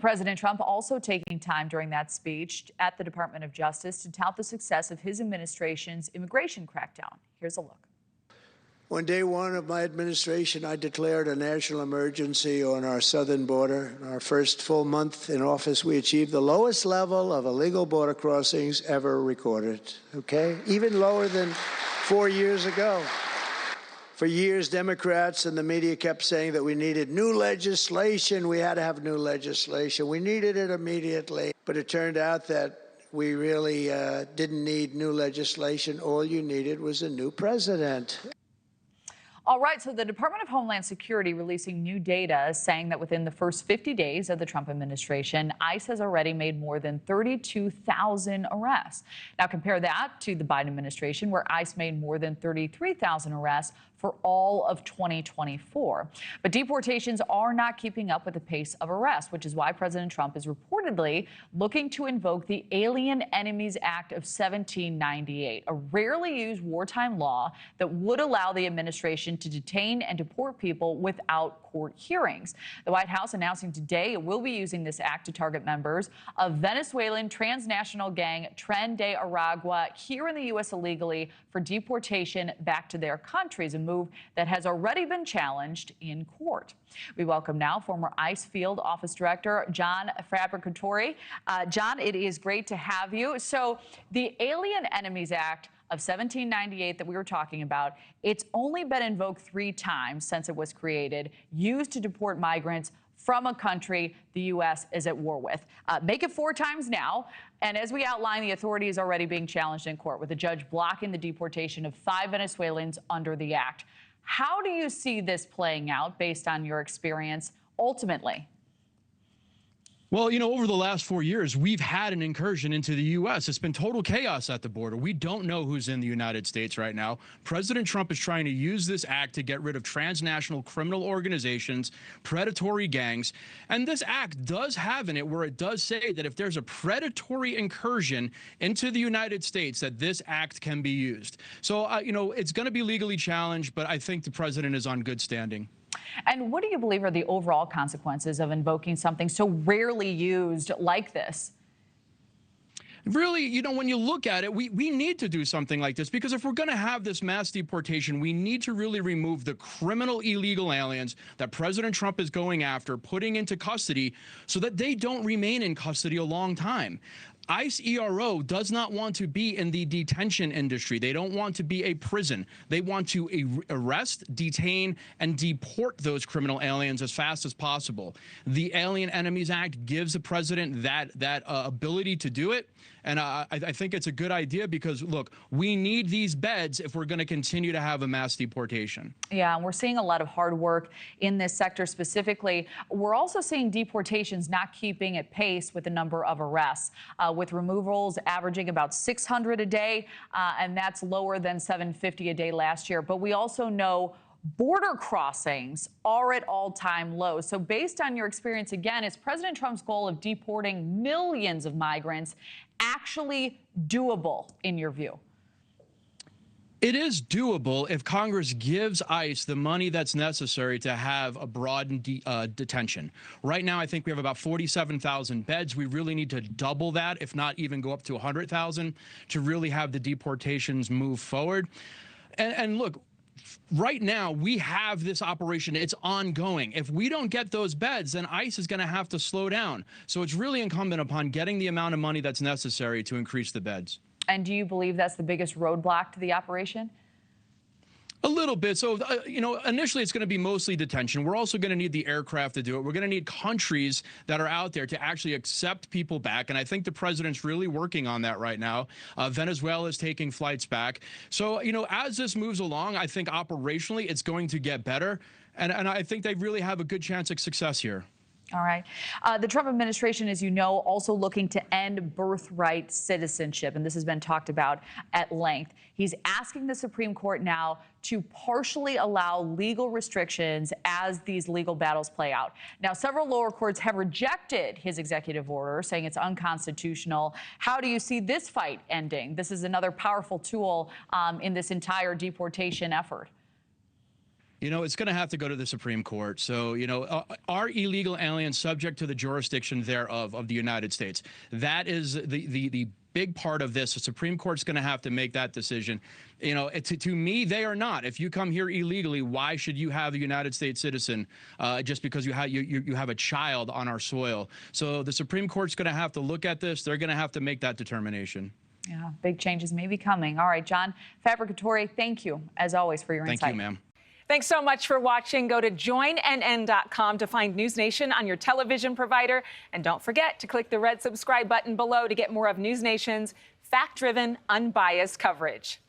President Trump also taking time during that speech at the Department of Justice to tout the success of his administration's immigration crackdown. Here's a look. On day one of my administration, I declared a national emergency on our southern border. In our first full month in office, we achieved the lowest level of illegal border crossings ever recorded, okay? Even lower than 4 years ago. For years, Democrats and the media kept saying that we needed new legislation. We had to have new legislation. We needed it immediately. But it turned out that we really didn't need new legislation. All you needed was a new president. All right, so the Department of Homeland Security releasing new data saying that within the first 50 days of the Trump administration, ICE has already made more than 32,000 arrests. Now compare that to the Biden administration, where ICE made more than 33,000 arrests for all of 2024. But deportations are not keeping up with the pace of arrests, which is why President Trump is reportedly looking to invoke the Alien Enemies Act of 1798, a rarely used wartime law that would allow the administration to detain and deport people without court hearings. The White House announcing today it will be using this act to target members of Venezuelan transnational gang Tren de Aragua here in the U.S. illegally for deportation back to their countries, a move that has already been challenged in court. We welcome now former ICE Field Office Director John Fabbricatore. John, it is great to have you. So the Alien Enemies Act of 1798 that we were talking about, it's only been invoked 3 times since it was created, used to deport migrants from a country the U.S. is at war with. Make it 4 times now. And as we outlined, the authority is already being challenged in court, with a judge blocking the deportation of 5 Venezuelans under the act. How do you see this playing out based on your experience ultimately? Well, you know, over the last 4 years, we've had an incursion into the U.S. It's been total chaos at the border. We don't know who's in the United States right now. President Trump is trying to use this act to get rid of transnational criminal organizations, predatory gangs. And this act does have in it where it does say that if there's a predatory incursion into the United States, that this act can be used. So, you know, it's going to be legally challenged, but I think the president is on good standing. And what do you believe are the overall consequences of invoking something so rarely used like this? Really, you know, when you look at it, we need to do something like this, because if we're going to have this mass deportation, we need to really remove the criminal illegal aliens that President Trump is going after, putting into custody so that they don't remain in custody a long time. ICE ERO does not want to be in the detention industry. They don't want to be a prison. They want to arrest, detain, and deport those criminal aliens as fast as possible. The Alien Enemies Act gives the president that ability to do it. And I think it's a good idea because, look, we need these beds if we're going to continue to have a mass deportation. Yeah, and we're seeing a lot of hard work in this sector specifically. We're also seeing deportations not keeping at pace with the number of arrests, with removals averaging about 600 a day, and that's lower than 750 a day last year. But we also know border crossings are at all-time lows. So based on your experience, again, is President Trump's goal of deporting millions of migrants actually doable in your view? It is doable if Congress gives ICE the money that's necessary to have a broadened detention. Right now, I think we have about 47,000 beds. We really need to double that, if not even go up to 100,000, to really have the deportations move forward. And look, right now, we have this operation. It's ongoing. If we don't get those beds, then ICE is going to have to slow down. So it's really incumbent upon getting the amount of money that's necessary to increase the beds. And do you believe that's the biggest roadblock to the operation? A little bit. So, you know, initially it's going to be mostly detention. We're also going to need the aircraft to do it. We're going to need countries that are out there to actually accept people back. And I think the president's really working on that right now. Venezuela is taking flights back. So, you know, as this moves along, I think operationally it's going to get better. And I think they really have a good chance of success here. All right. The Trump administration, as you know, also looking to end birthright citizenship, and this has been talked about at length. He's asking the Supreme Court now to partially allow legal restrictions as these legal battles play out. Now, several lower courts have rejected his executive order, saying it's unconstitutional. How do you see this fight ending? This is another powerful tool in this entire deportation effort. It's going to have to go to the Supreme Court. So, are illegal aliens subject to the jurisdiction thereof of the United States? That is the big part of this. The Supreme Court's going to have to make that decision. To me, they are not. If you come here illegally, why should you have a United States citizen just because you have a child on our soil? So the Supreme Court's going to have to look at this. They're going to have to make that determination. Yeah, big changes may be coming. All right, John Fabbricatore, thank you, as always, for your insight. Thank you, ma'am. Thanks so much for watching. Go to joinnn.com to find News Nation on your television provider. And don't forget to click the red subscribe button below to get more of News Nation's fact-driven, unbiased coverage.